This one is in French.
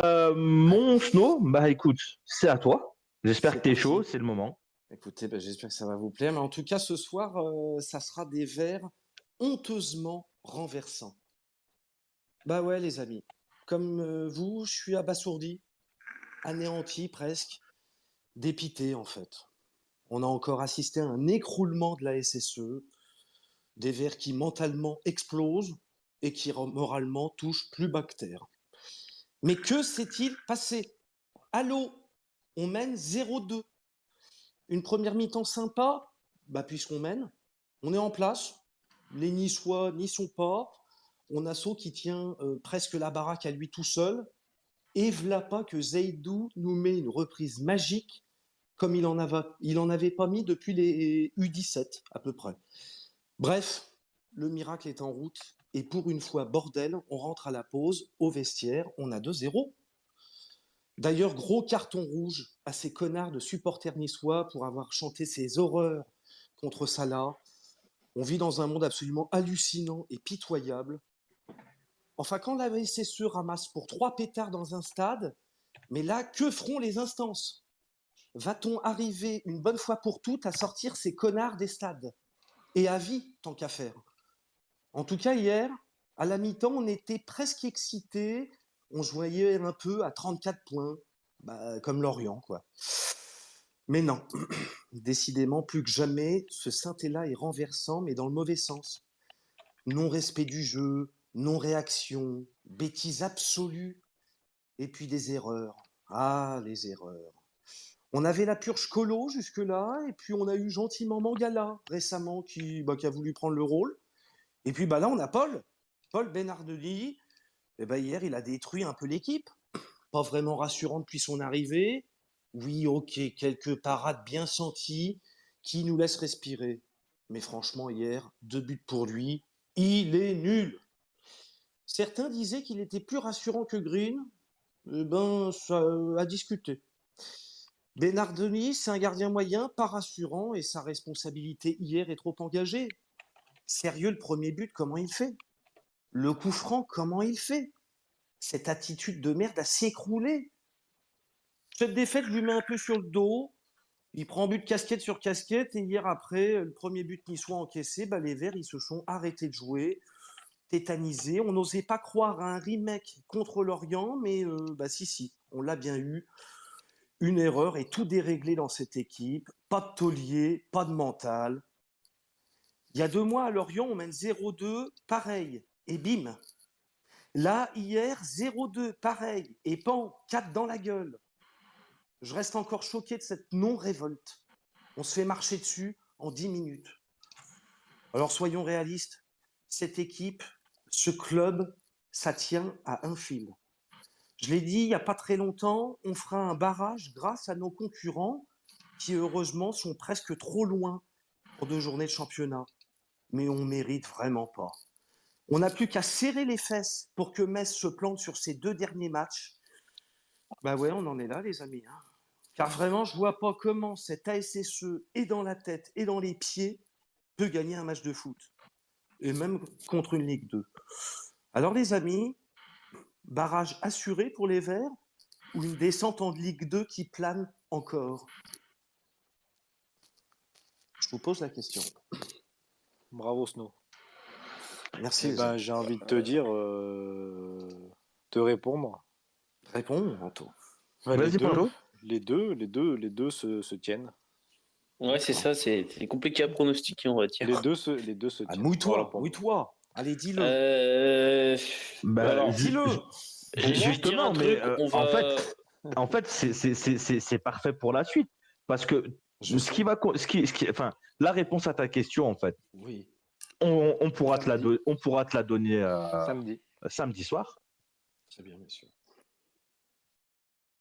Mon Snow, bah écoute, c'est à toi. J'espère que C'est t'es parti. chaud, c'est le moment. Écoutez, j'espère que ça va vous plaire. Mais en tout cas, ce soir, ça sera des vers honteusement renversants. Bah ouais, les amis. Comme vous, je suis abasourdi, anéanti presque, dépité en fait. On a encore assisté à un écroulement de la SSE, des vers qui mentalement explosent et qui moralement touchent plus bas que terre. Mais que s'est-il passé? Allô, on mène 0-2. Une première mi-temps sympa, bah puisqu'on mène, on est en place, les Niçois n'y sont pas, on a So qui tient presque la baraque à lui tout seul, et v'là pas que Zaidou nous met une reprise magique comme il en avait pas mis depuis les U17 à peu près. Bref, le miracle est en route, et pour une fois, bordel, on rentre à la pause, au vestiaire, on a 2-0. D'ailleurs, gros carton rouge à ces connards de supporters niçois pour avoir chanté ces horreurs contre Salah. On vit dans un monde absolument hallucinant et pitoyable. Enfin, quand la SSE ramasse pour 3 pétards dans un stade, mais là, que feront les instances? Va-t-on arriver une bonne fois pour toutes à sortir ces connards des stades? Et à vie, tant qu'à faire. En tout cas, hier, à la mi-temps, on était presque excités. On se voyait un peu à 34 points, comme Lorient, quoi. Mais non, décidément, plus que jamais, ce synthé-là est renversant, mais dans le mauvais sens. Non-respect du jeu, non-réaction, bêtise absolue, et puis des erreurs. Ah, les erreurs. On avait la purge Colo jusque-là, et puis on a eu gentiment Mangala récemment qui a voulu prendre le rôle. Et puis là, on a Paul Benardoni. Et hier, il a détruit un peu l'équipe. Pas vraiment rassurant depuis son arrivée. Oui, ok, quelques parades bien senties qui nous laissent respirer. Mais franchement, hier, 2 buts pour lui. Il est nul. Certains disaient qu'il était plus rassurant que Green. Ça a discuté. Benardoni, c'est un gardien moyen, pas rassurant, et sa responsabilité hier est trop engagée. Sérieux, le premier but, comment il fait? Le coup franc, comment il fait? Cette attitude de merde à s'écrouler. Cette défaite, je lui mets un peu sur le dos. Il prend but casquette sur casquette. Et hier, après, le premier but niçois encaissé, les Verts, ils se sont arrêtés de jouer, tétanisés. On n'osait pas croire à un remake contre Lorient, mais si, on l'a bien eu. Une erreur et tout déréglé dans cette équipe. Pas de taulier, pas de mental. Il y a 2 mois, à Lorient, on mène 0-2, pareil. Et bim. Là, hier, 0-2, pareil. Et pan, 4 dans la gueule. Je reste encore choqué de cette non-révolte. On se fait marcher dessus en 10 minutes. Alors soyons réalistes, cette équipe, ce club, ça tient à un fil. Je l'ai dit il n'y a pas très longtemps, on fera un barrage grâce à nos concurrents qui heureusement sont presque trop loin pour 2 journées de championnat. Mais on mérite vraiment pas. On n'a plus qu'à serrer les fesses pour que Metz se plante sur ses 2 derniers matchs. Ouais, on en est là, les amis. Car vraiment, je vois pas comment cette ASSE est dans la tête et dans les pieds peut gagner un match de foot. Et même contre une Ligue 2. Alors les amis, barrage assuré pour les Verts ou une descente en Ligue 2 qui plane encore? Je vous pose la question. Bravo Snow. Merci. J'ai envie de te dire, te répondre. Réponds, Anto. Vas-y, Panto. Les deux se tiennent. Ouais, c'est ça, c'est compliqué à pronostiquer, on va dire. Les deux se tiennent. Mouille-toi, Voilà, mouille-toi. Allez, dis-le. Alors, dis-le. Justement, mais en fait, c'est parfait pour la suite. Parce que enfin, la réponse à ta question, en fait, oui. on pourra te la donner samedi samedi soir. Très bien, messieurs.